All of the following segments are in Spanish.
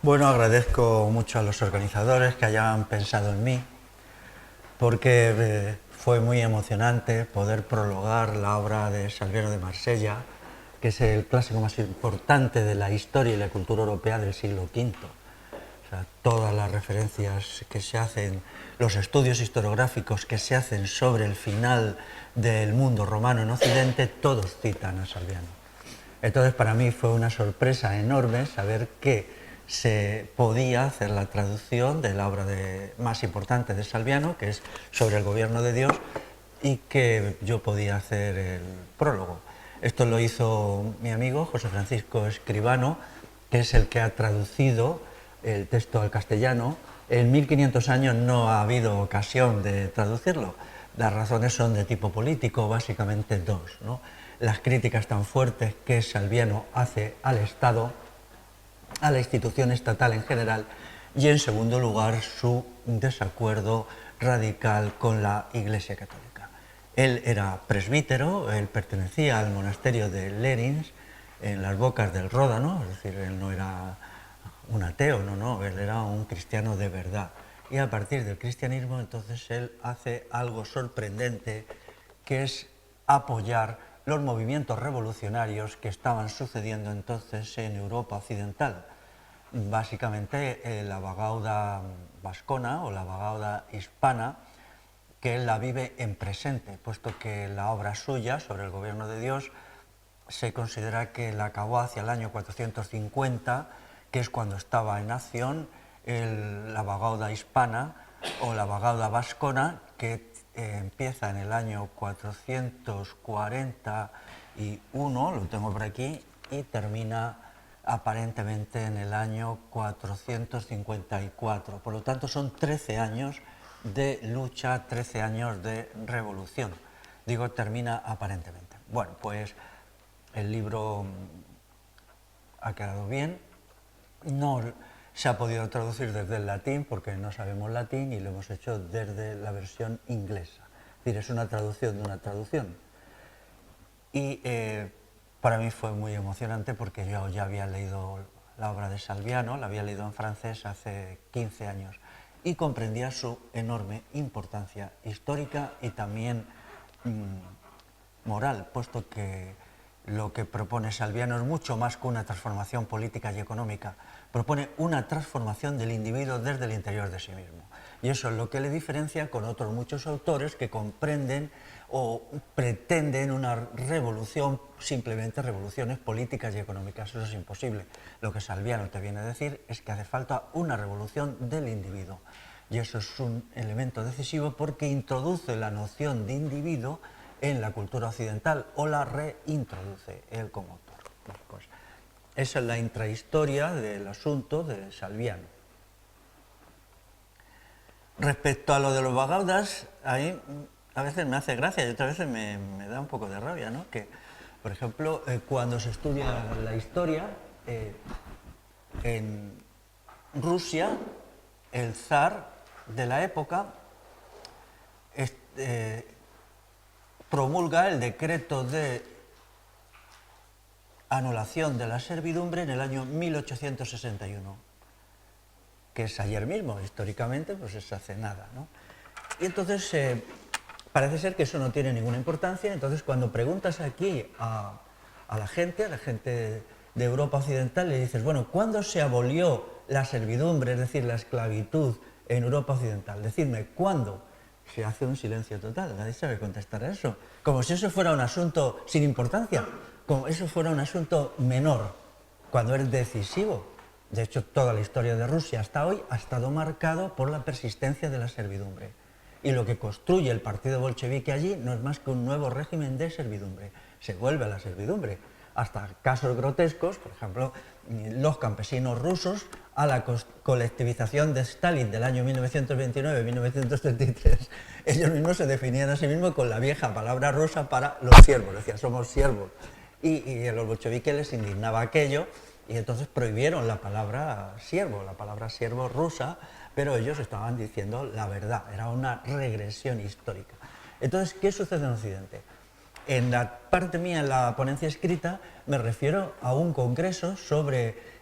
Bueno, agradezco mucho a los organizadores que hayan pensado en mí, porque fue muy emocionante poder prologar la obra de Salviano de Marsella, que es el clásico más importante de la historia y la cultura europea del siglo V. O sea, todas las referencias que se hacen, los estudios historiográficos que se hacen sobre el final del mundo romano en Occidente, todos citan a Salviano. Entonces, para mí fue una sorpresa enorme saber que se podía hacer la traducción de la obra más importante de Salviano, que es Sobre el gobierno de Dios, y que yo podía hacer el prólogo. Esto lo hizo mi amigo José Francisco Escribano, que es el que ha traducido el texto al castellano. En 1500 años no ha habido ocasión de traducirlo. Las razones son de tipo político, básicamente dos, ¿no? Las críticas tan fuertes que Salviano hace al Estado, a la institución estatal en general, y en segundo lugar su desacuerdo radical con la Iglesia Católica. Él era presbítero, él pertenecía al monasterio de Lerins, en las Bocas del Ródano, es decir, él no era un ateo, no, él era un cristiano de verdad. Y a partir del cristianismo, entonces, él hace algo sorprendente, que es apoyar los movimientos revolucionarios que estaban sucediendo entonces en Europa occidental. Básicamente la vagauda vascona o la vagauda hispana, que él la vive en presente, puesto que la obra suya sobre el gobierno de Dios se considera que la acabó hacia el año 450, que es cuando estaba en acción la vagauda hispana o la vagauda vascona, que empieza en el año 441, lo tengo por aquí, y termina aparentemente en el año 454. Por lo tanto, son 13 años de lucha, 13 años de revolución. Digo, termina aparentemente. Bueno, pues el libro ha quedado bien. No se ha podido traducir desde el latín porque no sabemos latín y lo hemos hecho desde la versión inglesa. Es decir, es una traducción de una traducción. Y para mí fue muy emocionante porque yo ya había leído la obra de Salviano, la había leído en francés hace 15 años y comprendía su enorme importancia histórica y también moral, puesto que lo que propone Salviano es mucho más que una transformación política y económica, propone una transformación del individuo desde el interior de sí mismo. Y eso es lo que le diferencia con otros muchos autores que comprenden o pretenden una revolución, simplemente revoluciones políticas y económicas. Eso es imposible. Lo que Salviano te viene a decir es que hace falta una revolución del individuo. Y eso es un elemento decisivo porque introduce la noción de individuo en la cultura occidental o la reintroduce él como autor. Bueno, pues esa es la intrahistoria del asunto de Salviano. Respecto a lo de los vagaudas, ahí a veces me hace gracia y otras veces me da un poco de rabia, ¿no? Que, por ejemplo, cuando se estudia la historia, en Rusia, el zar de la época promulga el decreto de anulación de la servidumbre en el año 1861, que es ayer mismo, históricamente, pues es hace nada, ¿no? Y entonces parece ser que eso no tiene ninguna importancia. Entonces, cuando preguntas aquí a la gente de Europa Occidental, le dices, bueno, ¿cuándo se abolió la servidumbre, es decir, la esclavitud en Europa Occidental? Decidme, ¿cuándo? Se hace un silencio total, nadie sabe contestar a eso. Como si eso fuera un asunto sin importancia, como si eso fuera un asunto menor, cuando es decisivo. De hecho, toda la historia de Rusia hasta hoy ha estado marcado por la persistencia de la servidumbre. Y lo que construye el partido bolchevique allí no es más que un nuevo régimen de servidumbre. Se vuelve a la servidumbre. Hasta casos grotescos, por ejemplo, los campesinos rusos a la colectivización de Stalin del año 1929-1933. Ellos mismos se definían a sí mismos con la vieja palabra rusa para los siervos, decían, somos siervos. Y a los bolcheviques les indignaba aquello y entonces prohibieron la palabra siervo rusa, pero ellos estaban diciendo la verdad, era una regresión histórica. Entonces, ¿qué sucede en Occidente? En la parte mía, en la ponencia escrita, me refiero a un congreso sobre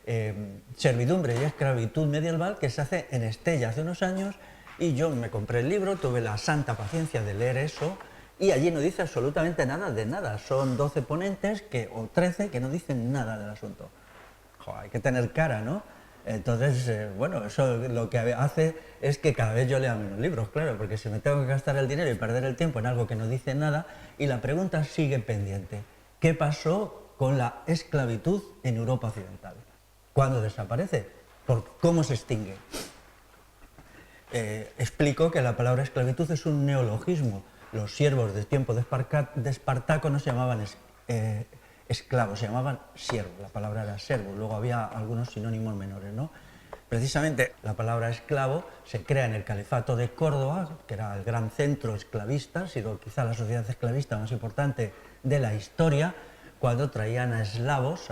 servidumbre y esclavitud medieval que se hace en Estella hace unos años, y yo me compré el libro, tuve la santa paciencia de leer eso, y allí no dice absolutamente nada de nada. Son 12 ponentes o 13 que no dicen nada del asunto. Joder, hay que tener cara, ¿no? Entonces, bueno, eso lo que hace es que cada vez yo lea menos libros, claro, porque si me tengo que gastar el dinero y perder el tiempo en algo que no dice nada, y la pregunta sigue pendiente. ¿Qué pasó con la esclavitud en Europa Occidental? ¿Cuándo desaparece? ¿Cómo se extingue? Explico que la palabra esclavitud es un neologismo. Los siervos del tiempo de Espartaco no se llamaban esclavos, se llamaban siervos. La palabra era servo, luego había algunos sinónimos menores, ¿no? Precisamente la palabra esclavo se crea en el Califato de Córdoba, que era el gran centro esclavista, ha sido quizá la sociedad esclavista más importante de la historia, cuando traían a eslavos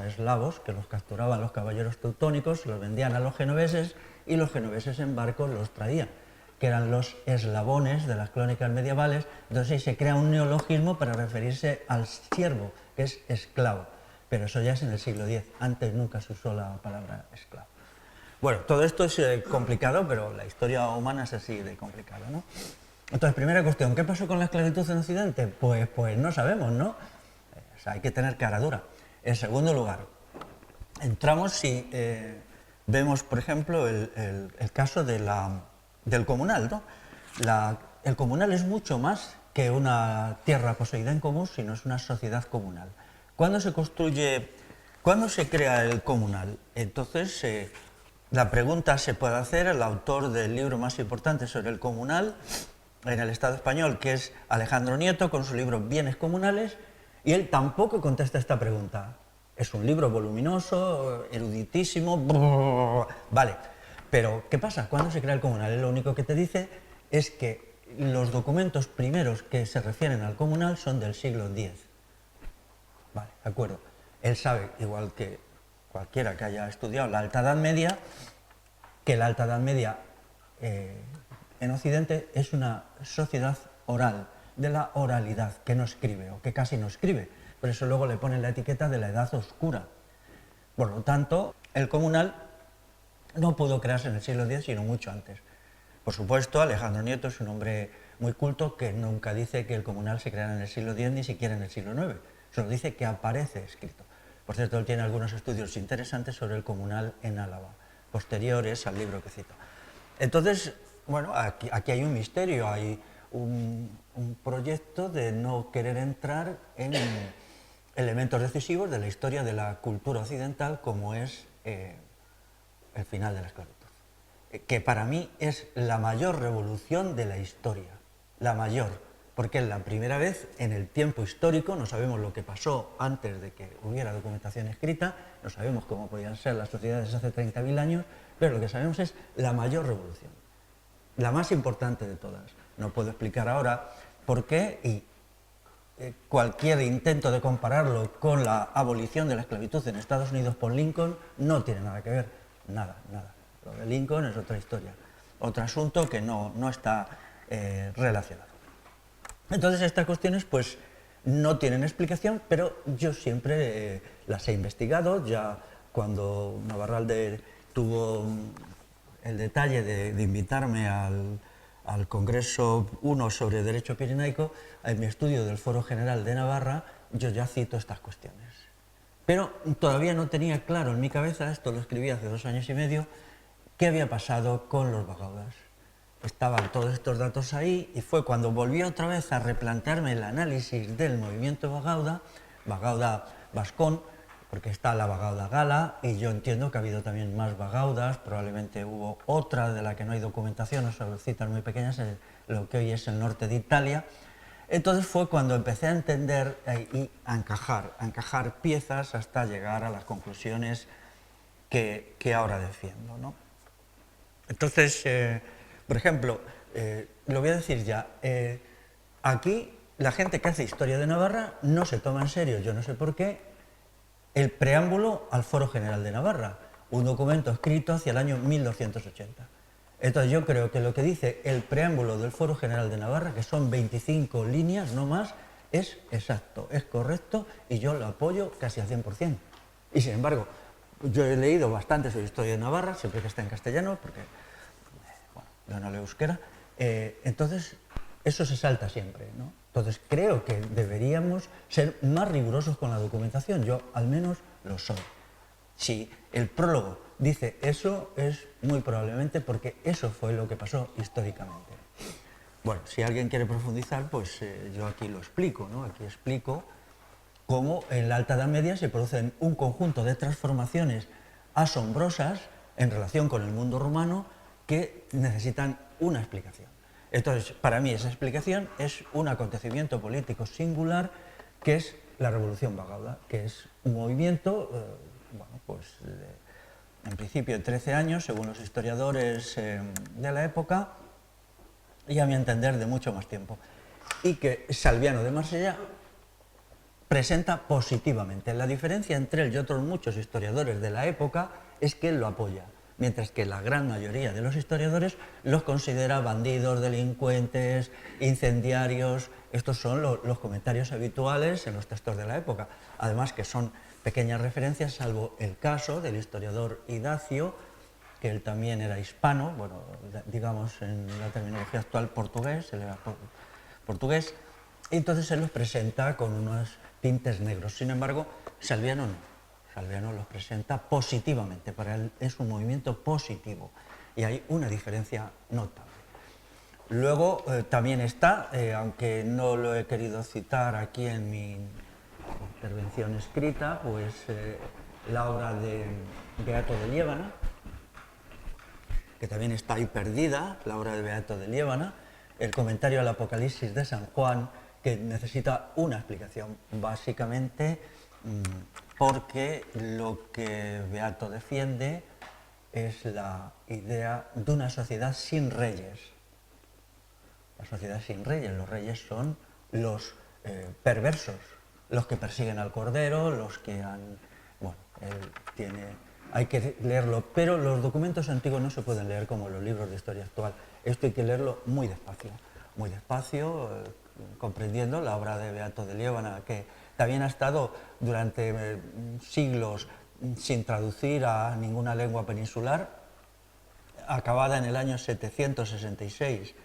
que los capturaban los caballeros teutónicos, los vendían a los genoveses, y los genoveses en barcos los traían, que eran los eslabones de las crónicas medievales. Entonces ahí se crea un neologismo para referirse al siervo, que es esclavo, pero eso ya es en el siglo X, antes nunca se usó la palabra esclavo. Bueno, todo esto es complicado, pero la historia humana es así de complicada, ¿no? Entonces, primera cuestión, ¿qué pasó con la esclavitud en Occidente? Pues no sabemos, ¿no? O sea, hay que tener cara dura. En segundo lugar, entramos y vemos, por ejemplo, el caso del comunal, ¿no? El comunal es mucho más que una tierra poseída en común, sino es una sociedad comunal. ¿Cuándo se crea el comunal? Entonces, la pregunta se puede hacer al autor del libro más importante sobre el comunal en el Estado español, que es Alejandro Nieto, con su libro Bienes Comunales, y él tampoco contesta esta pregunta. Es un libro voluminoso, eruditísimo, vale, pero ¿qué pasa? ¿Cuándo se crea el comunal? Él lo único que te dice es que los documentos primeros que se refieren al comunal son del siglo X. Vale, de acuerdo. Él sabe, igual que cualquiera que haya estudiado la Alta Edad Media, que la Alta Edad Media en Occidente es una sociedad oral, de la oralidad, que no escribe, o que casi no escribe. Por eso luego le ponen la etiqueta de la Edad Oscura. Por lo tanto, el comunal no pudo crearse en el siglo X, sino mucho antes. Por supuesto, Alejandro Nieto es un hombre muy culto que nunca dice que el comunal se creara en el siglo X, ni siquiera en el siglo IX. Solo dice que aparece escrito. Por cierto, él tiene algunos estudios interesantes sobre el comunal en Álava, posteriores al libro que cito. Entonces, bueno, aquí hay un misterio, hay un proyecto de no querer entrar en elementos decisivos de la historia de la cultura occidental, como es el final de la esclavitud, que para mí es la mayor revolución de la historia, la mayor, porque es la primera vez en el tiempo histórico. No sabemos lo que pasó antes de que hubiera documentación escrita, no sabemos cómo podían ser las sociedades hace 30.000 años, pero lo que sabemos es la mayor revolución, la más importante de todas. No puedo explicar ahora por qué, y cualquier intento de compararlo con la abolición de la esclavitud en Estados Unidos por Lincoln no tiene nada que ver, nada. Lo de Lincoln es otra historia, otro asunto que no está relacionado. Entonces estas cuestiones pues no tienen explicación, pero yo siempre las he investigado. Ya cuando Navarralde tuvo el detalle de invitarme al Congreso 1 sobre Derecho Pirenaico, en mi estudio del Foro General de Navarra, yo ya cito estas cuestiones. Pero todavía no tenía claro en mi cabeza, esto lo escribí hace 2 años y medio, qué había pasado con los bagaudas. Estaban todos estos datos ahí, y fue cuando volví otra vez a replantearme el análisis del movimiento bagauda vascón, porque está la bagauda gala, y yo entiendo que ha habido también más bagaudas, probablemente hubo otra de la que no hay documentación, o solo citas muy pequeñas, en lo que hoy es el norte de Italia. Entonces fue cuando empecé a entender y a encajar piezas hasta llegar a las conclusiones que ahora defiendo, ¿no? Entonces, por ejemplo, lo voy a decir ya, aquí la gente que hace historia de Navarra no se toma en serio, yo no sé por qué, el preámbulo al Foro General de Navarra, un documento escrito hacia el año 1280. Entonces yo creo que lo que dice el preámbulo del Foro General de Navarra, que son 25 líneas, no más, es exacto, es correcto y yo lo apoyo casi al 100%. Y sin embargo, yo he leído bastante sobre historia de Navarra, siempre que está en castellano, porque bueno, yo no leo euskera, entonces eso se salta siempre, ¿no? Entonces creo que deberíamos ser más rigurosos con la documentación, yo al menos lo soy. Si el prólogo dice eso, es muy probablemente porque eso fue lo que pasó históricamente. Bueno, si alguien quiere profundizar, pues yo aquí lo explico, ¿no? Aquí explico cómo en la Alta Edad Media se producen un conjunto de transformaciones asombrosas en relación con el mundo romano que necesitan una explicación. Entonces, para mí esa explicación es un acontecimiento político singular que es la Revolución Bagauda, que es un movimiento, bueno, pues en principio de 13 años, según los historiadores de la época, y a mi entender de mucho más tiempo, y que Salviano de Marsella presenta positivamente. La diferencia entre él y otros muchos historiadores de la época es que él lo apoya, mientras que la gran mayoría de los historiadores los considera bandidos, delincuentes, incendiarios. Estos son los comentarios habituales en los textos de la época, además que son pequeñas referencias, salvo el caso del historiador Idacio, que él también era hispano, bueno, digamos en la terminología actual portugués, él era portugués, y entonces él los presenta con unos tintes negros. Sin embargo, Salviano no, Salviano los presenta positivamente, para él es un movimiento positivo, y hay una diferencia notable. Luego también está, aunque no lo he querido citar aquí en mi intervención escrita, pues la obra de Beato de Liébana, que también está ahí perdida, la obra de Beato de Liébana, el comentario al Apocalipsis de San Juan, que necesita una explicación, básicamente porque lo que Beato defiende es la idea de una sociedad sin reyes. La sociedad sin reyes, los reyes son los perversos, los que persiguen al Cordero, los que han... Bueno, él tiene... Hay que leerlo, pero los documentos antiguos no se pueden leer como los libros de historia actual. Esto hay que leerlo muy despacio, comprendiendo la obra de Beato de Liébana, que también ha estado durante siglos sin traducir a ninguna lengua peninsular, acabada en el año 766.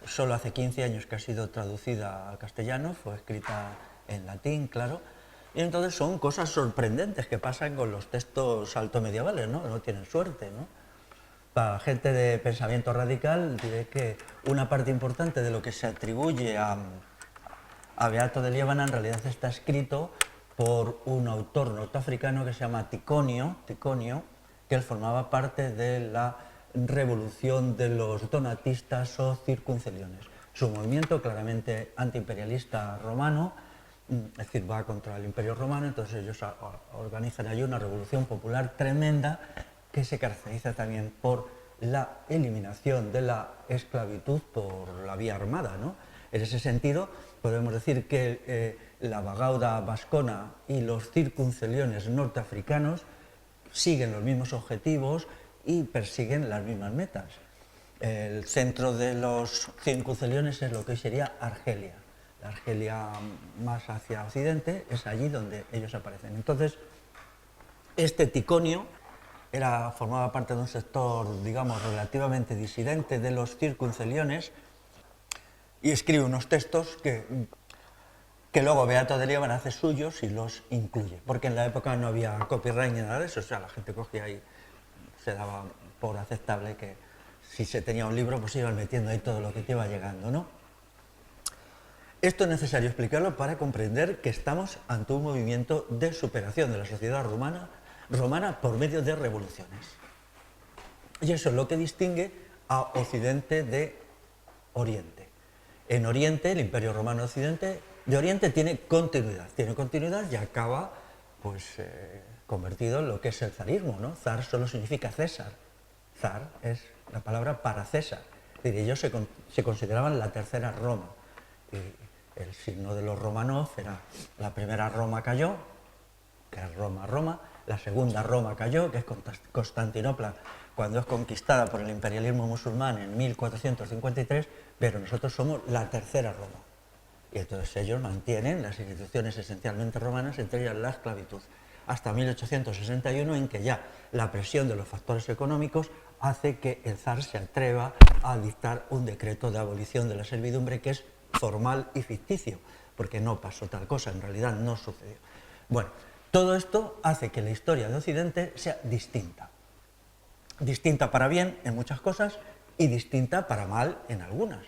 Solo hace 15 años que ha sido traducida al castellano, fue escrita en latín, claro. Y entonces son cosas sorprendentes que pasan con los textos altomedievales, ¿no? No tienen suerte, ¿no? Para la gente de pensamiento radical, diré que una parte importante de lo que se atribuye a Beato de Liébana en realidad está escrito por un autor norteafricano que se llama Ticonio, que él formaba parte de la revolución de los donatistas o circunceliones. Su movimiento claramente antiimperialista romano, es decir, va contra el Imperio Romano, entonces ellos organizan allí una revolución popular tremenda que se caracteriza también por la eliminación de la esclavitud por la vía armada, ¿no? En ese sentido, podemos decir que la Bagauda vascona y los circunceliones norteafricanos siguen los mismos objetivos y persiguen las mismas metas. El centro de los circunceliones es lo que hoy sería Argelia. La Argelia más hacia occidente es allí donde ellos aparecen. Entonces, este Ticonio formaba parte de un sector, digamos, relativamente disidente de los circunceliones y escribe unos textos que luego Beato de Liébana hace suyos y los incluye, porque en la época no había copyright ni nada de eso, o sea, la gente cogía y se daba por aceptable que si se tenía un libro, pues iban metiendo ahí todo lo que te iba llegando, ¿no? Esto es necesario explicarlo para comprender que estamos ante un movimiento de superación de la sociedad romana por medio de revoluciones. Y eso es lo que distingue a Occidente de Oriente. En Oriente, el Imperio Romano de Oriente tiene continuidad y acaba pues, convertido en lo que es el zarismo, ¿no? Zar solo significa César. Zar es la palabra para César. Es decir, ellos se consideraban la tercera Roma. Y el signo de los Romanov era la primera Roma cayó, que es Roma, la segunda Roma cayó, que es Constantinopla, cuando es conquistada por el imperialismo musulmán en 1453, pero nosotros somos la tercera Roma. Y entonces ellos mantienen las instituciones esencialmente romanas, entre ellas la esclavitud, hasta 1861, en que ya la presión de los factores económicos hace que el zar se atreva a dictar un decreto de abolición de la servidumbre que es formal y ficticio, porque no pasó tal cosa, en realidad no sucedió. Bueno, todo esto hace que la historia de Occidente sea distinta. Distinta para bien en muchas cosas y distinta para mal en algunas.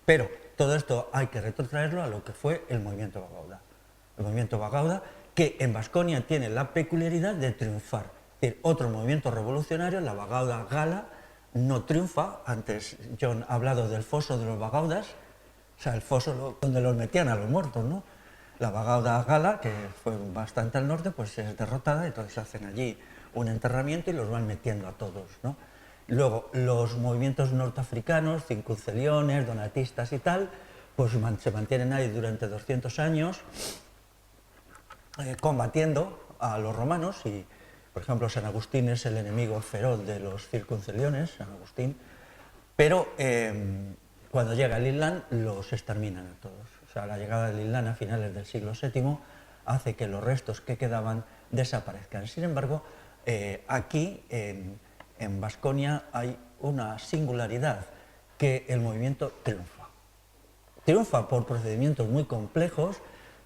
Pero todo esto hay que retrotraerlo a lo que fue el movimiento Bagauda. El movimiento Bagauda, que en Baskonia tiene la peculiaridad de triunfar. Es decir, otro movimiento revolucionario, la Bagauda Gala, no triunfa. Antes John ha hablado del foso de los Bagaudas, o sea, el foso donde los metían a los muertos, ¿no? La Bagauda Gala, que fue bastante al norte, pues es derrotada, entonces hacen allí un enterramiento y los van metiendo a todos, ¿no? Luego, los movimientos norteafricanos, cincuceliones, donatistas y tal, pues se mantienen ahí durante 200 años combatiendo a los romanos y, por ejemplo, San Agustín es el enemigo feroz de los circunceliones, San Agustín, pero cuando llega el Islam los exterminan a todos. O sea, la llegada del Islam a finales del siglo VII hace que los restos que quedaban desaparezcan. Sin embargo, aquí en Baskonia hay una singularidad, que el movimiento triunfa. Triunfa por procedimientos muy complejos,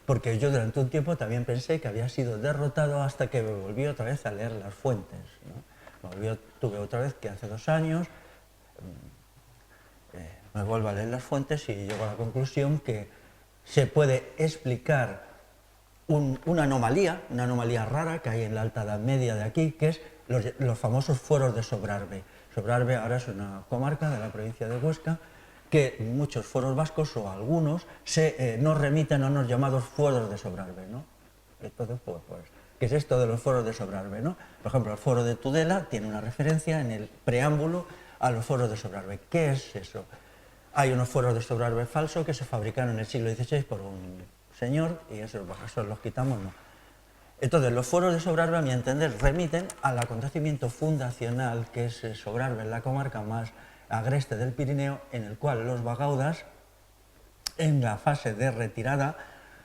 porque yo durante un tiempo también pensé que había sido derrotado hasta que me volví otra vez a leer las fuentes, ¿no? Tuve otra vez que hace 2 años, me vuelvo a leer las fuentes y llego a la conclusión que se puede explicar una anomalía rara que hay en la Alta Edad Media de aquí, que es los famosos fueros de Sobrarbe. Sobrarbe ahora es una comarca de la provincia de Huesca, que muchos fueros vascos o algunos nos remiten a unos llamados fueros de Sobrarbe, ¿no? Entonces, pues, ¿qué es esto de los fueros de Sobrarbe, no? Por ejemplo, el foro de Tudela tiene una referencia en el preámbulo a los fueros de Sobrarbe. ¿Qué es eso? Hay unos fueros de Sobrarbe falsos que se fabricaron en el siglo XVI por un señor y esos los quitamos, no. Entonces, los fueros de Sobrarbe, a mi entender, remiten al acontecimiento fundacional que es Sobrarbe, la comarca más agreste del Pirineo, en el cual los bagaudas, en la fase de retirada,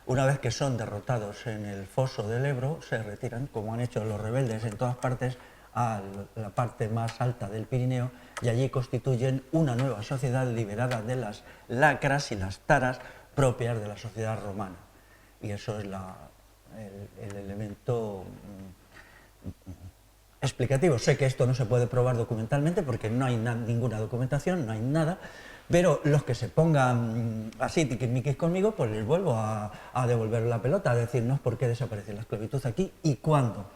una vez que son derrotados en el foso del Ebro, se retiran, como han hecho los rebeldes en todas partes, a la parte más alta del Pirineo, y allí constituyen una nueva sociedad liberada de las lacras y las taras propias de la sociedad romana. Y eso es el elemento explicativo. Sé que esto no se puede probar documentalmente porque no hay ninguna documentación, no hay nada, pero los que se pongan así tiquismiquis conmigo, pues les vuelvo a devolver la pelota, a decirnos por qué desaparece la esclavitud aquí y cuándo.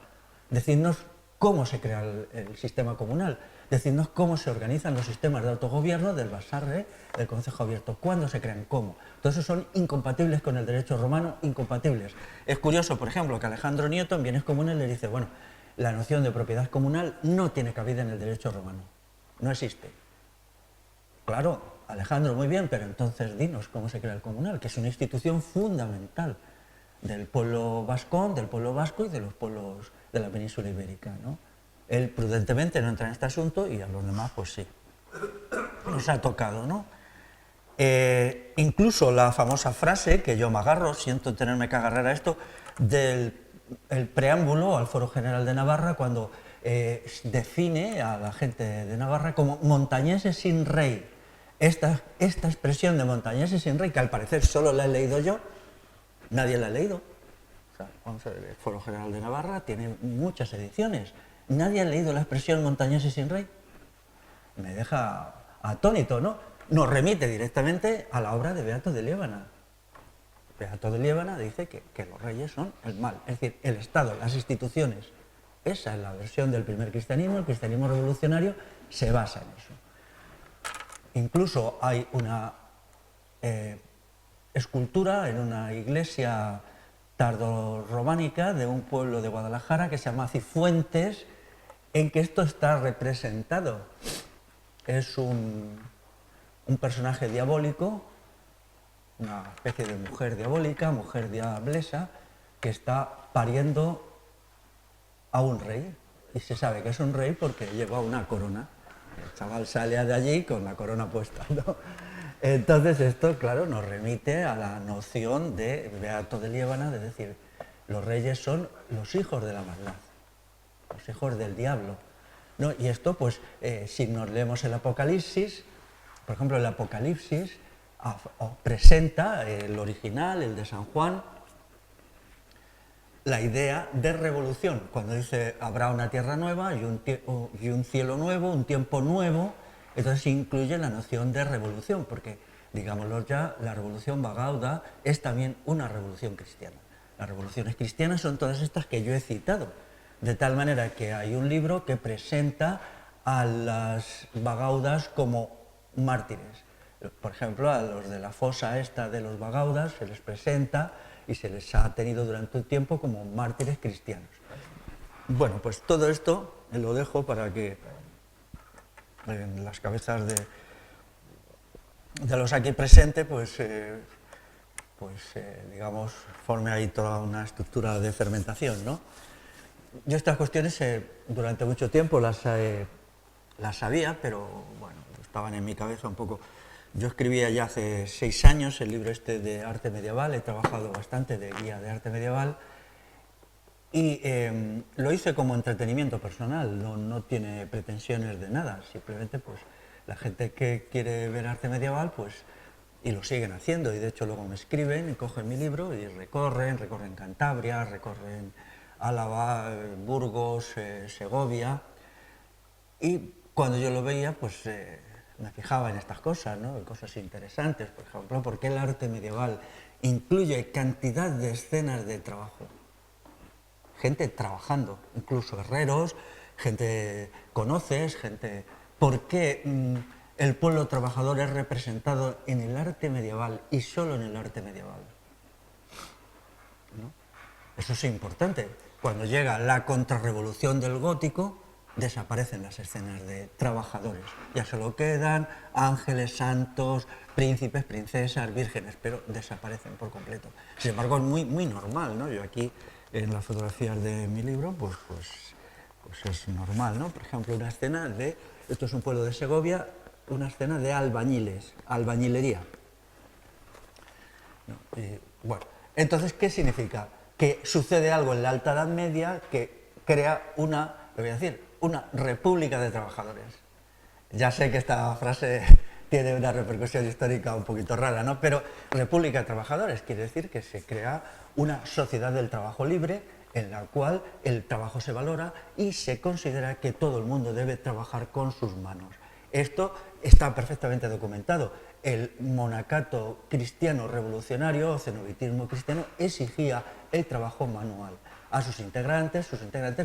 Decirnos cómo se crea el sistema comunal, decirnos cómo se organizan los sistemas de autogobierno del Basarre, del Concejo Abierto, cuándo se crean, cómo. Todos esos son incompatibles con el derecho romano, incompatibles. Es curioso, por ejemplo, que Alejandro Nieto en Bienes Comunes le dice, bueno, la noción de propiedad comunal no tiene cabida en el derecho romano, no existe. Claro, Alejandro, muy bien, pero entonces dinos cómo se crea el comunal, que es una institución fundamental del pueblo vascón, del pueblo vasco y de los pueblos de la península ibérica, ¿no? Él prudentemente no entra en este asunto y a los demás pues sí, nos ha tocado, ¿no? Incluso la famosa frase que yo me agarro, siento tenerme que agarrar a esto, del preámbulo al Foro General de Navarra, cuando define a la gente de Navarra como montañeses sin rey. Esta expresión de montañeses sin rey, que al parecer solo la he leído yo, nadie la ha leído. O sea, vamos a ver, el Foro General de Navarra tiene muchas ediciones. ¿Nadie ha leído la expresión montañeses sin rey? Me deja atónito, ¿no? Nos remite directamente a la obra de Beato de Liébana. Beato de Liébana dice que los reyes son el mal, es decir, el Estado, las instituciones. Esa es la versión del primer cristianismo, el cristianismo revolucionario se basa en eso. Incluso hay una escultura en una iglesia tardorrománica de un pueblo de Guadalajara que se llama Cifuentes, en que esto está representado. Es un personaje diabólico, una especie de mujer diabólica, mujer diablesa, que está pariendo a un rey. Y se sabe que es un rey porque lleva una corona. El chaval sale de allí con la corona puesta, ¿no? Entonces esto, claro, nos remite a la noción de Beato de Liébana, de decir, los reyes son los hijos de la maldad, los hijos del diablo, ¿no? Y esto, pues, si nos leemos el Apocalipsis, por ejemplo, el Apocalipsis presenta el original, el de San Juan, la idea de revolución, cuando dice habrá una tierra nueva y un cielo nuevo, un tiempo nuevo, entonces incluye la noción de revolución, porque, digámoslo ya, la revolución Bagauda es también una revolución cristiana. Las revoluciones cristianas son todas estas que yo he citado, de tal manera que hay un libro que presenta a las Bagaudas como mártires. Por ejemplo, a los de la fosa esta de los Bagaudas se les presenta y se les ha tenido durante un tiempo como mártires cristianos. Bueno, pues todo esto lo dejo para que en las cabezas de los aquí presentes, digamos, forme ahí toda una estructura de fermentación, ¿no? Yo estas cuestiones durante mucho tiempo las sabía, pero bueno, estaban en mi cabeza un poco. Yo escribía ya hace 6 años el libro este de arte medieval, he trabajado bastante de guía de arte medieval y lo hice como entretenimiento personal, no tiene pretensiones de nada, simplemente pues la gente que quiere ver arte medieval pues y lo siguen haciendo y de hecho luego me escriben y cogen mi libro y recorren Cantabria, recorren Álava, Burgos, Segovia y cuando yo lo veía pues me fijaba en estas cosas, ¿no? En cosas interesantes, por ejemplo, porque el arte medieval incluye cantidad de escenas de trabajo. Gente trabajando, incluso herreros, gente conoces, gente... ¿Por qué el pueblo trabajador es representado en el arte medieval y solo en el arte medieval? ¿No? Eso es importante. Cuando llega la contrarrevolución del gótico, desaparecen las escenas de trabajadores. Ya solo quedan ángeles, santos, príncipes, princesas, vírgenes, pero desaparecen por completo. Sin embargo, es muy normal, ¿no? Yo aquí, en las fotografías de mi libro, pues es normal, ¿no? Por ejemplo, una escena de, esto es un pueblo de Segovia, una escena de albañiles, albañilería. ¿No? Y, bueno, entonces, ¿qué significa? Que sucede algo en la Alta Edad Media que crea una, lo voy a decir, una república de trabajadores. Ya sé que esta frase tiene una repercusión histórica un poquito rara, ¿no? Pero república de trabajadores quiere decir que se crea una sociedad del trabajo libre en la cual el trabajo se valora y se considera que todo el mundo debe trabajar con sus manos. Esto está perfectamente documentado. El monacato cristiano revolucionario o cenobitismo cristiano exigía el trabajo manual a sus integrantes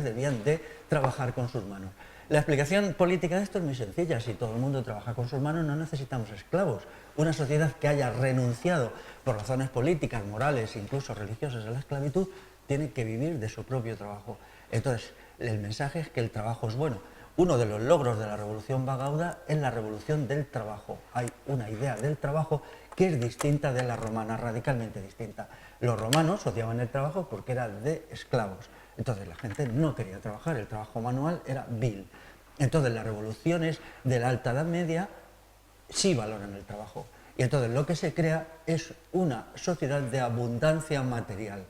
debían de trabajar con sus manos. La explicación política de esto es muy sencilla, si todo el mundo trabaja con sus manos no necesitamos esclavos. Una sociedad que haya renunciado por razones políticas, morales, incluso religiosas a la esclavitud, tiene que vivir de su propio trabajo. Entonces, el mensaje es que el trabajo es bueno. Uno de los logros de la revolución Bagauda es la revolución del trabajo. Hay una idea del trabajo que es distinta de la romana, radicalmente distinta. Los romanos odiaban el trabajo porque era de esclavos. Entonces la gente no quería trabajar, el trabajo manual era vil. Entonces las revoluciones de la Alta Edad Media sí valoran el trabajo. Y entonces lo que se crea es una sociedad de abundancia material.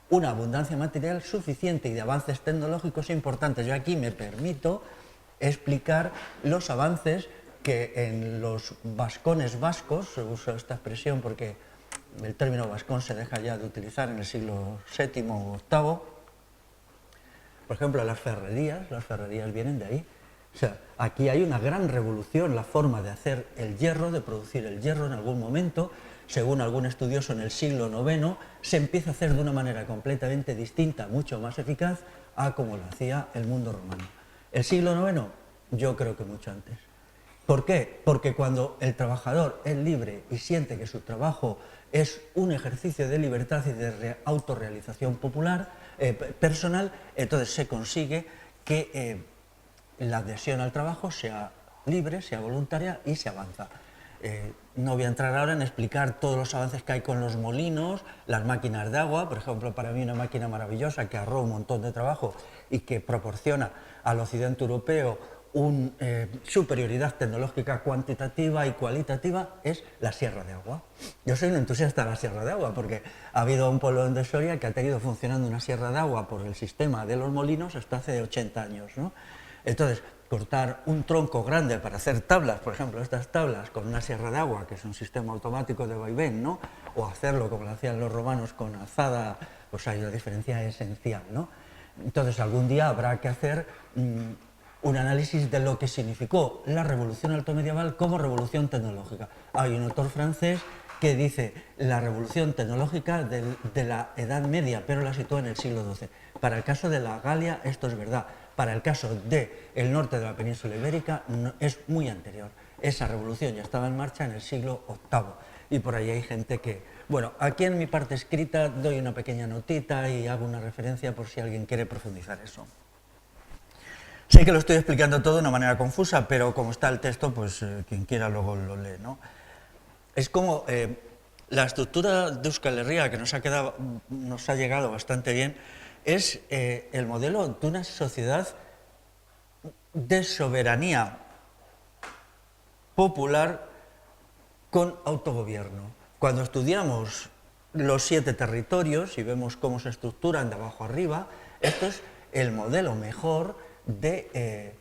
Una abundancia material suficiente y de avances tecnológicos importantes. Yo aquí me permito explicar los avances que en los vascones vascos, uso esta expresión porque el término vascón se deja ya de utilizar en el siglo VII o VIII, por ejemplo, las ferrerías vienen de ahí. O sea, aquí hay una gran revolución, la forma de hacer el hierro, de producir el hierro en algún momento, según algún estudioso en el siglo IX, se empieza a hacer de una manera completamente distinta, mucho más eficaz, a como lo hacía el mundo romano. El siglo IX, yo creo que mucho antes. ¿Por qué? Porque cuando el trabajador es libre y siente que su trabajo es un ejercicio de libertad y de autorrealización personal, entonces se consigue que la adhesión al trabajo sea libre, sea voluntaria y se avanza. No voy a entrar ahora en explicar todos los avances que hay con los molinos, las máquinas de agua, por ejemplo, para mí una máquina maravillosa que ahorró un montón de trabajo y que proporciona al occidente europeo una superioridad tecnológica cuantitativa y cualitativa es la Sierra de Agua. Yo soy un entusiasta de la Sierra de Agua porque ha habido un pueblo de Soria que ha tenido funcionando una Sierra de Agua por el sistema de los molinos hasta hace 80 años, ¿no? Entonces, cortar un tronco grande para hacer tablas, por ejemplo, estas tablas con una Sierra de Agua, que es un sistema automático de vaivén, ¿no? O hacerlo como lo hacían los romanos con alzada, pues hay una diferencia esencial, ¿no? Entonces, algún día habrá que hacer un análisis de lo que significó la revolución altomedieval como revolución tecnológica. Hay un autor francés que dice la revolución tecnológica de la Edad Media, pero la sitúa en el siglo XII. Para el caso de la Galia esto es verdad, para el caso del norte de la península ibérica no, es muy anterior. Esa revolución ya estaba en marcha en el siglo VIII y por ahí hay gente que... Bueno, aquí en mi parte escrita doy una pequeña notita y hago una referencia por si alguien quiere profundizar eso. Sé que lo estoy explicando todo de una manera confusa, pero como está el texto, pues quien quiera luego lo lee, ¿no? Es como la estructura de Euskal Herria, que nos ha llegado bastante bien, es el modelo de una sociedad de soberanía popular con autogobierno. Cuando estudiamos los 7 territorios y vemos cómo se estructuran de abajo arriba, esto es el modelo mejor de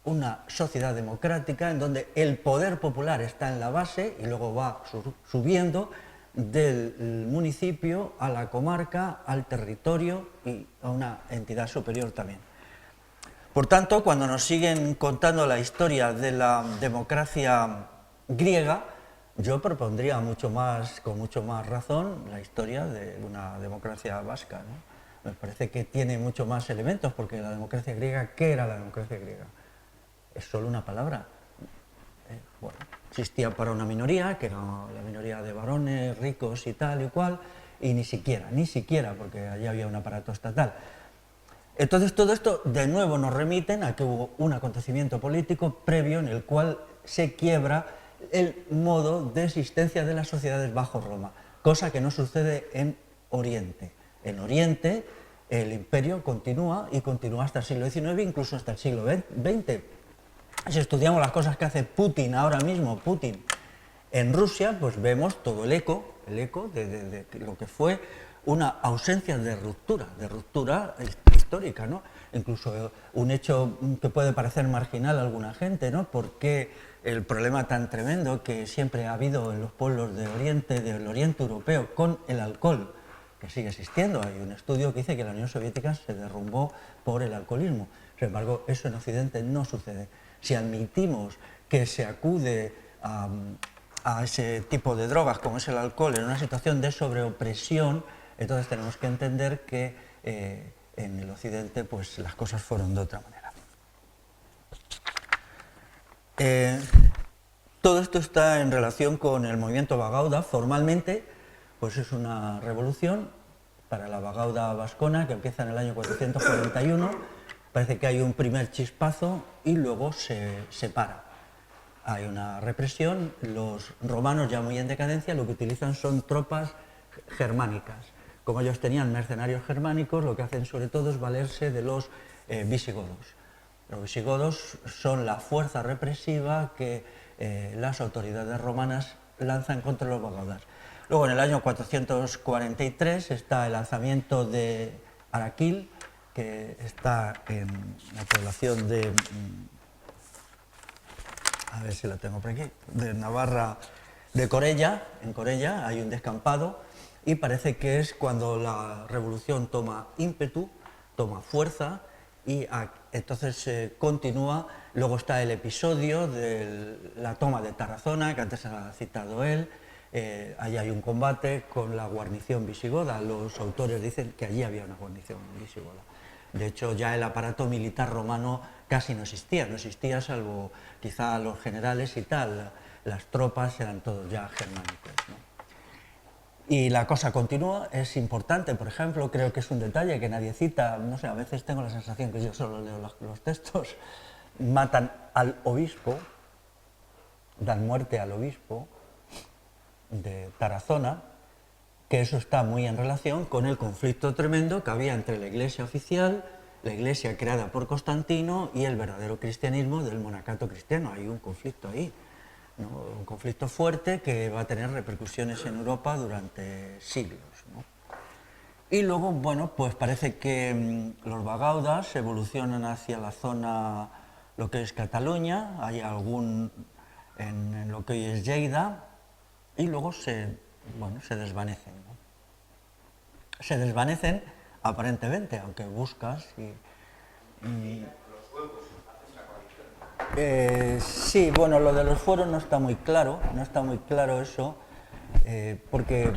una sociedad democrática en donde el poder popular está en la base y luego va subiendo del municipio a la comarca, al territorio y a una entidad superior también. Por tanto, cuando nos siguen contando la historia de la democracia griega, yo propondría con mucho más razón la historia de una democracia vasca, ¿no? Me parece que tiene mucho más elementos, porque la democracia griega, ¿qué era la democracia griega? Es solo una palabra. Bueno, existía para una minoría, que era la minoría de varones, ricos y tal y cual, y ni siquiera, porque allí había un aparato estatal. Entonces todo esto de nuevo nos remiten a que hubo un acontecimiento político previo en el cual se quiebra el modo de existencia de las sociedades bajo Roma, cosa que no sucede en Oriente. En Oriente el imperio continúa y continúa hasta el siglo XIX, incluso hasta el siglo XX. Si estudiamos las cosas que hace Putin ahora mismo, en Rusia, pues vemos todo el eco de lo que fue una ausencia de ruptura histórica, ¿no? Incluso un hecho que puede parecer marginal a alguna gente, ¿no? Porque el problema tan tremendo que siempre ha habido en los pueblos del Oriente Europeo con el alcohol, que sigue existiendo. Hay un estudio que dice que la Unión Soviética se derrumbó por el alcoholismo. Sin embargo, eso en Occidente no sucede. Si admitimos que se acude a ese tipo de drogas como es el alcohol en una situación de sobreopresión, entonces tenemos que entender que en el Occidente pues las cosas fueron de otra manera. Todo esto está en relación con el movimiento Bagauda. Formalmente pues es una revolución para la Bagauda vascona que empieza en el año 441. Parece que hay un primer chispazo y luego se separa. Hay una represión, los romanos ya muy en decadencia lo que utilizan son tropas germánicas. Como ellos tenían mercenarios germánicos, lo que hacen sobre todo es valerse de los visigodos. Los visigodos son la fuerza represiva que las autoridades romanas lanzan contra los bagaudas. Luego en el año 443 está el lanzamiento de Araquil, que está en la población de... a ver si la tengo por aquí, de Navarra, de Corella. En Corella hay un descampado y parece que es cuando la revolución toma ímpetu, toma fuerza y entonces continúa. Luego está el episodio de la toma de Tarazona, que antes ha citado él. Allí hay un combate con la guarnición visigoda. Los autores dicen que allí había una guarnición visigoda. De hecho, ya el aparato militar romano casi no existía salvo quizá los generales y tal. Las tropas eran todos ya germánicos, ¿no? Y la cosa continúa, es importante, por ejemplo, creo que es un detalle que nadie cita, no sé, a veces tengo la sensación que yo solo leo los textos, matan al obispo, dan muerte al obispo de Tarazona, que eso está muy en relación con el conflicto tremendo que había entre la iglesia oficial la iglesia creada por Constantino y el verdadero cristianismo del monacato cristiano. Hay un conflicto ahí, ¿no? Un conflicto fuerte que va a tener repercusiones en Europa durante siglos, ¿no? Y luego, bueno, pues parece que los bagaudas evolucionan hacia la zona, lo que es Cataluña, hay algún en lo que hoy es Lleida, y luego se desvanecen, ¿no? Se desvanecen aparentemente, aunque buscas sí, bueno, lo de los fueros no está muy claro, eso, porque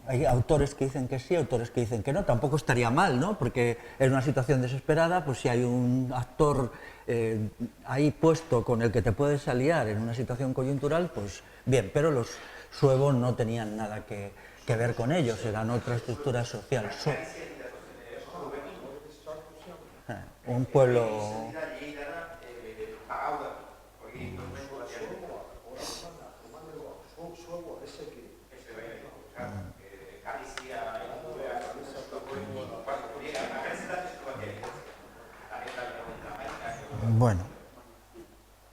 hay autores que dicen que sí, autores que dicen que no, tampoco estaría mal, ¿no? Porque en una situación desesperada, pues si hay un actor ahí puesto con el que te puedes aliar en una situación coyuntural, pues bien, pero los suevos no tenían nada que ver con ellos, eran otra estructura social. Un pueblo... Bueno,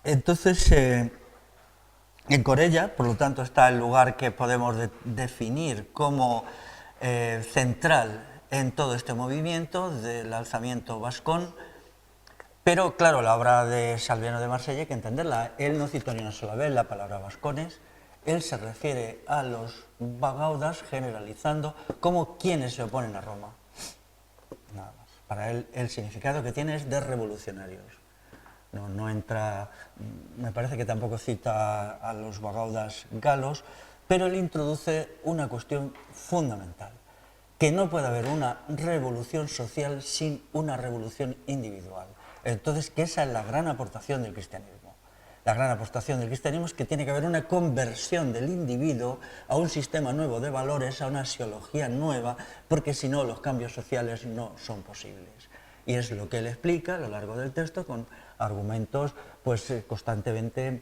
entonces en Corella, por lo tanto, está el lugar que podemos definir como central en todo este movimiento del alzamiento vascón, pero claro, la obra de Salviano de Marsella hay que entenderla. Él no citó ni una sola vez la palabra vascones, él se refiere a los bagaudas generalizando como quienes se oponen a Roma. Nada más. Para él el significado que tiene es de revolucionarios. No entra, me parece que tampoco cita a los bagaudas galos, pero él introduce una cuestión fundamental, que no puede haber una revolución social sin una revolución individual. Entonces, que esa es la gran aportación del cristianismo. La gran aportación del cristianismo es que tiene que haber una conversión del individuo a un sistema nuevo de valores, a una axiología nueva, porque si no los cambios sociales no son posibles. Y es lo que él explica a lo largo del texto con argumentos pues constantemente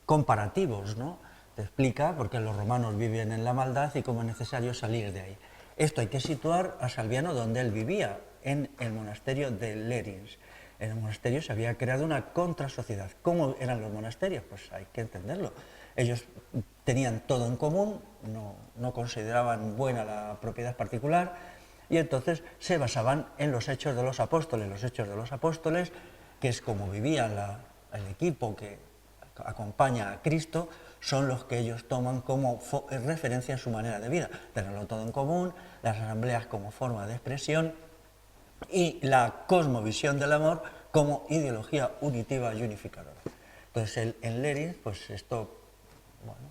comparativos, ¿no? Te explica por qué los romanos viven en la maldad y cómo es necesario salir de ahí. Esto hay que situar a Salviano donde él vivía, en el monasterio de Lerins. En el monasterio se había creado una contrasociedad. ¿Cómo eran los monasterios? Pues hay que entenderlo. Ellos tenían todo en común, no consideraban buena la propiedad particular, y entonces se basaban en los hechos de los apóstoles. Los hechos de los apóstoles, que es como vivía el equipo que acompaña a Cristo, son los que ellos toman como referencia en su manera de vida. Tenerlo todo en común, las asambleas como forma de expresión y la cosmovisión del amor como ideología unitiva y unificadora. Entonces en Lerins, pues esto, bueno,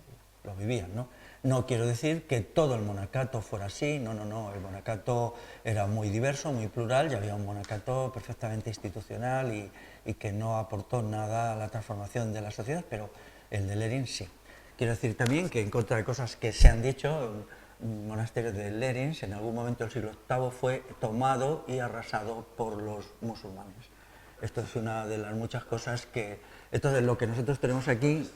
lo vivían, ¿no? No quiero decir que todo el monacato fuera así, no, el monacato era muy diverso, muy plural, y había un monacato perfectamente institucional y que no aportó nada a la transformación de la sociedad, pero el de Lerins sí. Quiero decir también que en contra de cosas que se han dicho, el monasterio de Lerins en algún momento del siglo VIII fue tomado y arrasado por los musulmanes. Esto es una de las muchas cosas que... Entonces lo que nosotros tenemos aquí,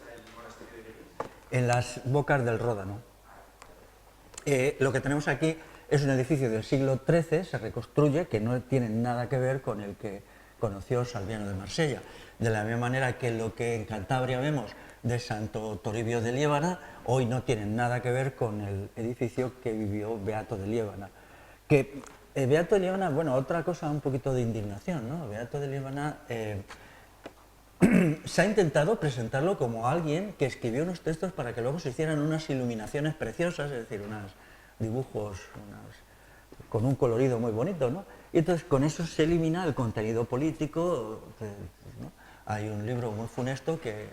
en las bocas del Ródano, lo que tenemos aquí es un edificio del siglo XIII, se reconstruye, que no tiene nada que ver con el que conoció Salviano de Marsella. De la misma manera que lo que en Cantabria vemos de Santo Toribio de Liébana, hoy no tiene nada que ver con el edificio que vivió Beato de Liébana. Que Beato de Liébana, bueno, otra cosa, un poquito de indignación, ¿no? Beato de Liébana se ha intentado presentarlo como alguien que escribió unos textos para que luego se hicieran unas iluminaciones preciosas, es decir, unos dibujos con un colorido muy bonito, ¿no? Y entonces con eso se elimina el contenido político, ¿no? Hay un libro muy funesto que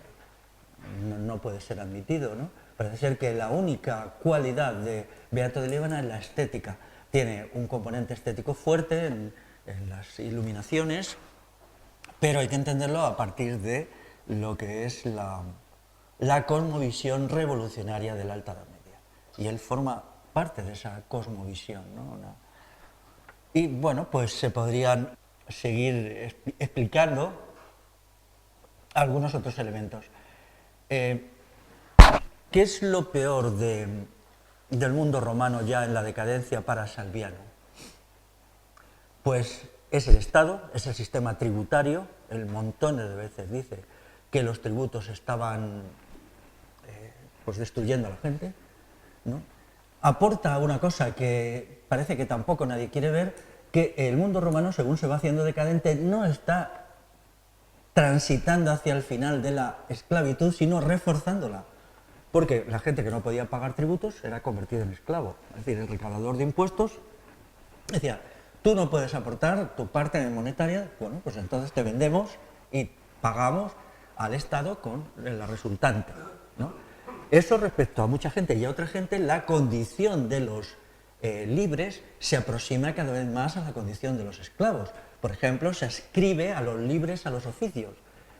no puede ser admitido, ¿no? Parece ser que la única cualidad de Beato de Liébana es la estética. Tiene un componente estético fuerte en las iluminaciones, pero hay que entenderlo a partir de lo que es la cosmovisión revolucionaria de la Alta Edad Media. Y él forma parte de esa cosmovisión, ¿no? Y bueno, pues se podrían seguir explicando algunos otros elementos. ¿Qué es lo peor del mundo romano ya en la decadencia para Salviano? Pues es el Estado, es el sistema tributario. Él montones de veces dice que los tributos estaban pues destruyendo a la gente, ¿no? Aporta una cosa que parece que tampoco nadie quiere ver, que el mundo romano, según se va haciendo decadente, no está transitando hacia el final de la esclavitud, sino reforzándola. Porque la gente que no podía pagar tributos era convertida en esclavo. Es decir, el recaudador de impuestos decía, tú no puedes aportar tu parte monetaria, bueno, pues entonces te vendemos y pagamos al Estado con la resultante, ¿no? Eso respecto a mucha gente y a otra gente, la condición de los libres se aproxima cada vez más a la condición de los esclavos. Por ejemplo, se ascribe a los libres a los oficios.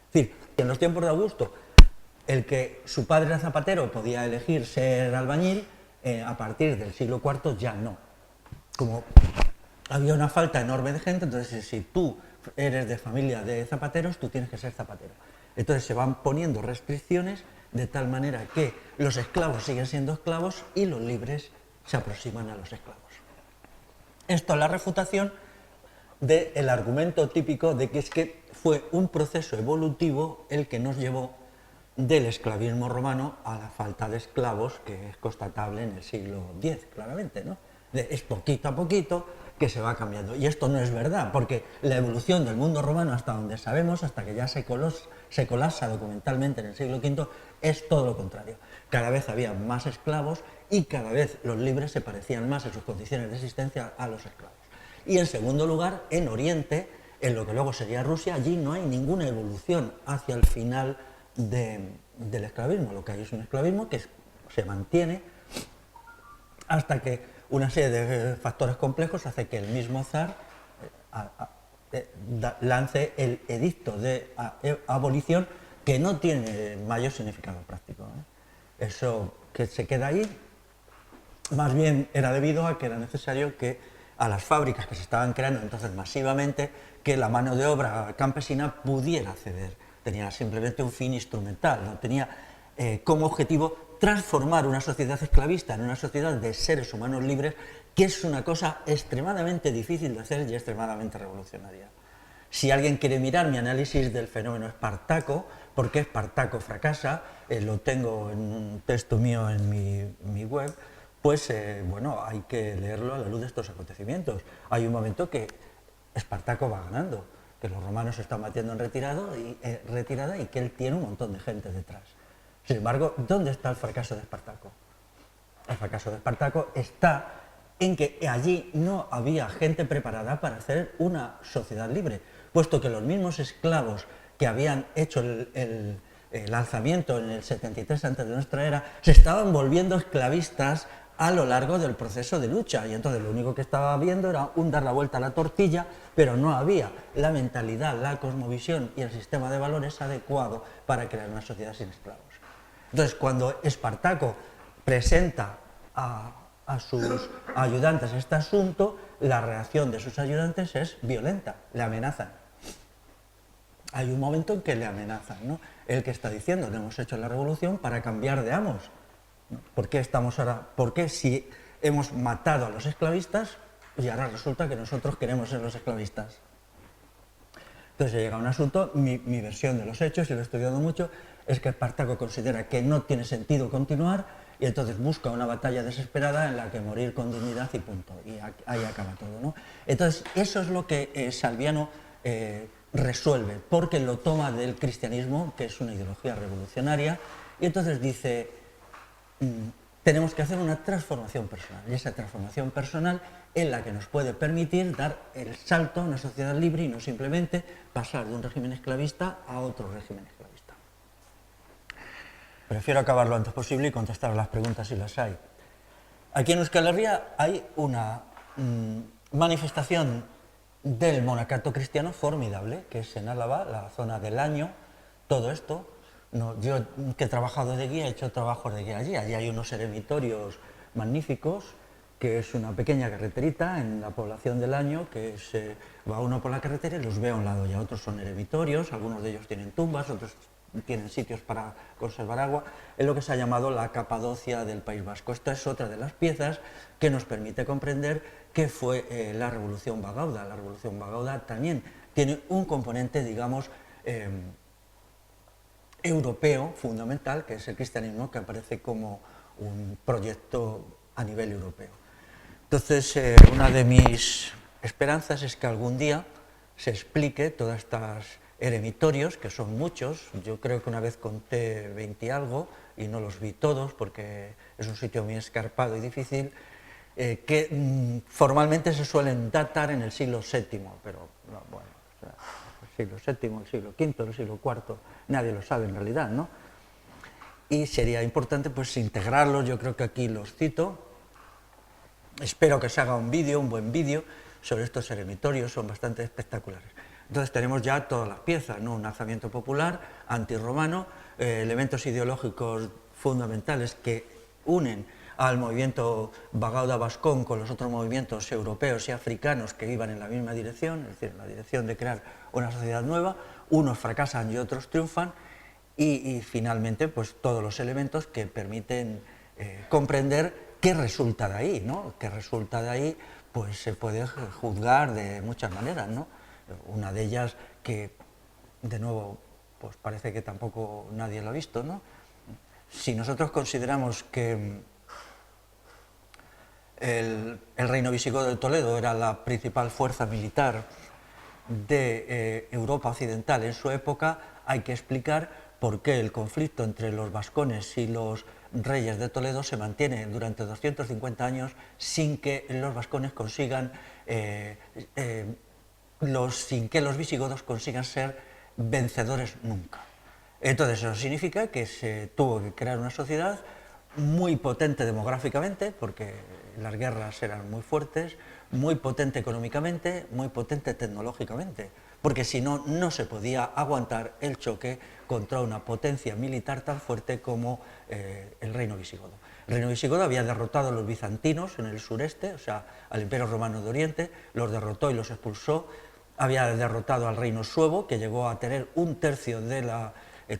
Es decir, en los tiempos de Augusto, el que su padre era zapatero podía elegir ser albañil, a partir del siglo IV ya no. Como había una falta enorme de gente, entonces si tú eres de familia de zapateros, tú tienes que ser zapatero. Entonces se van poniendo restricciones de tal manera que los esclavos siguen siendo esclavos y los libres se aproximan a los esclavos. Esto es la refutación del argumento típico de que es que fue un proceso evolutivo el que nos llevó del esclavismo romano a la falta de esclavos, que es constatable en el siglo X, claramente, ¿no? Es poquito a poquito que se va cambiando. Y esto no es verdad, porque la evolución del mundo romano, hasta donde sabemos, hasta que ya se colapsa documentalmente en el siglo V, es todo lo contrario. Cada vez había más esclavos y cada vez los libres se parecían más en sus condiciones de existencia a los esclavos. Y en segundo lugar, en Oriente, en lo que luego sería Rusia, allí no hay ninguna evolución hacia el final del esclavismo. Lo que hay es un esclavismo que se mantiene hasta que una serie de factores complejos hace que el mismo zar lance el edicto de abolición, que no tiene mayor significado práctico, ¿eh? Eso que se queda ahí, más bien era debido a que era necesario que a las fábricas que se estaban creando entonces masivamente, que la mano de obra campesina pudiera acceder. Tenía simplemente un fin instrumental, no tenía como objetivo transformar una sociedad esclavista en una sociedad de seres humanos libres, que es una cosa extremadamente difícil de hacer y extremadamente revolucionaria. Si alguien quiere mirar mi análisis del fenómeno Espartaco, por qué Espartaco fracasa, lo tengo en un texto mío en mi web, pues bueno, hay que leerlo a la luz de estos acontecimientos. Hay un momento que Espartaco va ganando, que los romanos se están batiendo en retirada y que él tiene un montón de gente detrás. Sin embargo, ¿dónde está el fracaso de Espartaco? El fracaso de Espartaco está en que allí no había gente preparada para hacer una sociedad libre, puesto que los mismos esclavos que habían hecho el alzamiento en el 73 antes de nuestra era se estaban volviendo esclavistas a lo largo del proceso de lucha, y entonces lo único que estaba viendo era dar la vuelta a la tortilla, pero no había la mentalidad, la cosmovisión y el sistema de valores adecuado para crear una sociedad sin esclavos. Entonces, cuando Espartaco presenta a sus ayudantes este asunto, la reacción de sus ayudantes es violenta, le amenazan. Hay un momento en que le amenazan, ¿no? El que está diciendo, no hemos hecho la revolución para cambiar de amos. ¿Por qué estamos ahora? ¿Por qué si hemos matado a los esclavistas y ahora resulta que nosotros queremos ser los esclavistas? Entonces llega un asunto, mi versión de los hechos, y lo he estudiado mucho, es que Espartaco considera que no tiene sentido continuar y entonces busca una batalla desesperada en la que morir con dignidad y punto, y ahí acaba todo, ¿no? Entonces eso es lo que Salviano resuelve, porque lo toma del cristianismo, que es una ideología revolucionaria, y entonces dice, tenemos que hacer una transformación personal, y esa transformación personal es la que nos puede permitir dar el salto a una sociedad libre y no simplemente pasar de un régimen esclavista a otro régimen esclavista. Prefiero acabar lo antes posible y contestar a las preguntas si las hay. Aquí en Euskal Herria hay una manifestación del monacato cristiano formidable, que es en Álava, la zona del Año, todo esto. No, yo que he trabajado de guía, he hecho trabajos de guía allí. Allí hay unos eremitorios magníficos, que es una pequeña carreterita en la población del Año, que va uno por la carretera y los ve a un lado y a otros son eremitorios, algunos de ellos tienen tumbas, otros tienen sitios para conservar agua. Es lo que se ha llamado la Capadocia del País Vasco. Esta es otra de las piezas que nos permite comprender qué fue la Revolución Bagauda. La Revolución Bagauda también tiene un componente, digamos, europeo fundamental, que es el cristianismo, que aparece como un proyecto a nivel europeo. Entonces, una de mis esperanzas es que algún día se explique todas estas eremitorios, que son muchos. Yo creo que una vez conté 20 y algo y no los vi todos porque es un sitio muy escarpado y difícil, que formalmente se suelen datar en el siglo VII, pero no, bueno, o sea, el siglo VII, el siglo V, el siglo IV, nadie lo sabe en realidad, ¿no? Y sería importante pues integrarlos. Yo creo que aquí los cito. Espero que se haga un vídeo, un buen vídeo, sobre estos eremitorios, son bastante espectaculares. Entonces tenemos ya todas las piezas, ¿no? Un alzamiento popular, antirromano, elementos ideológicos fundamentales que unen al movimiento Bagauda-Vascón con los otros movimientos europeos y africanos que iban en la misma dirección, es decir, en la dirección de crear una sociedad nueva. Unos fracasan y otros triunfan, y finalmente pues todos los elementos que permiten comprender qué resulta de ahí, ¿no? Qué resulta de ahí, pues se puede juzgar de muchas maneras, ¿no? Una de ellas que, de nuevo, pues parece que tampoco nadie lo ha visto, ¿no? Si nosotros consideramos que el reino visigodo de Toledo era la principal fuerza militar de Europa occidental en su época, hay que explicar por qué el conflicto entre los vascones y los reyes de Toledo se mantiene durante 250 años sin que los vascones consigan, sin que los visigodos consigan ser vencedores nunca. Entonces eso significa que se tuvo que crear una sociedad muy potente demográficamente, porque las guerras eran muy fuertes, muy potente económicamente, muy potente tecnológicamente, porque si no, no se podía aguantar el choque contra una potencia militar tan fuerte como el reino visigodo. El reino visigodo había derrotado a los bizantinos en el sureste, o sea, al Imperio Romano de Oriente, los derrotó y los expulsó. Había derrotado al reino suevo, que llegó a tener un tercio de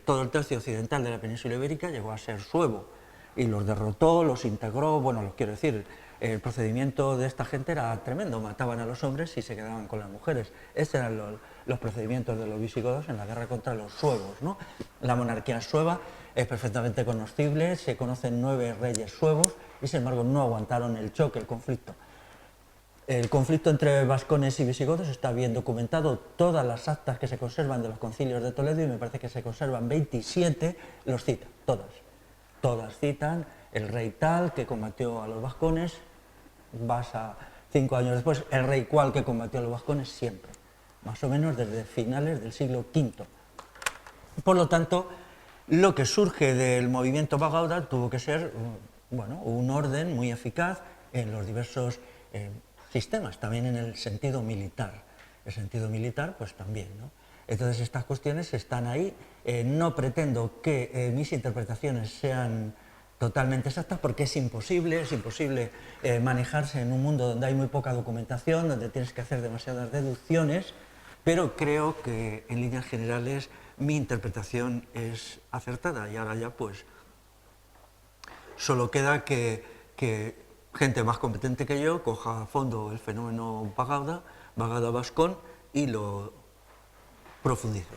todo el tercio occidental de la península ibérica, llegó a ser suevo, y los derrotó, los integró. Bueno, los quiero decir, el procedimiento de esta gente era tremendo, mataban a los hombres y se quedaban con las mujeres. Estos eran los procedimientos de los visigodos en la guerra contra los suevos, ¿no? La monarquía sueva es perfectamente conocible, se conocen 9 reyes suevos y sin embargo no aguantaron el choque, el conflicto. El conflicto entre vascones y visigodos está bien documentado. Todas las actas que se conservan de los concilios de Toledo, y me parece que se conservan 27, los citan, todas. Todas citan el rey tal que combatió a los vascones, vas a 5 años después, el rey cual que combatió a los vascones, siempre, más o menos desde finales del siglo V. Por lo tanto, lo que surge del movimiento Bagauda tuvo que ser, bueno, un orden muy eficaz en los diversos sistemas, también en el sentido militar. El sentido militar, pues también, ¿no? Entonces estas cuestiones están ahí. No pretendo que mis interpretaciones sean totalmente exactas, porque es imposible manejarse en un mundo donde hay muy poca documentación, donde tienes que hacer demasiadas deducciones, pero creo que en líneas generales mi interpretación es acertada, y ahora ya pues solo queda que gente más competente que yo coja a fondo el fenómeno Bagauda-Vascón y lo profundice.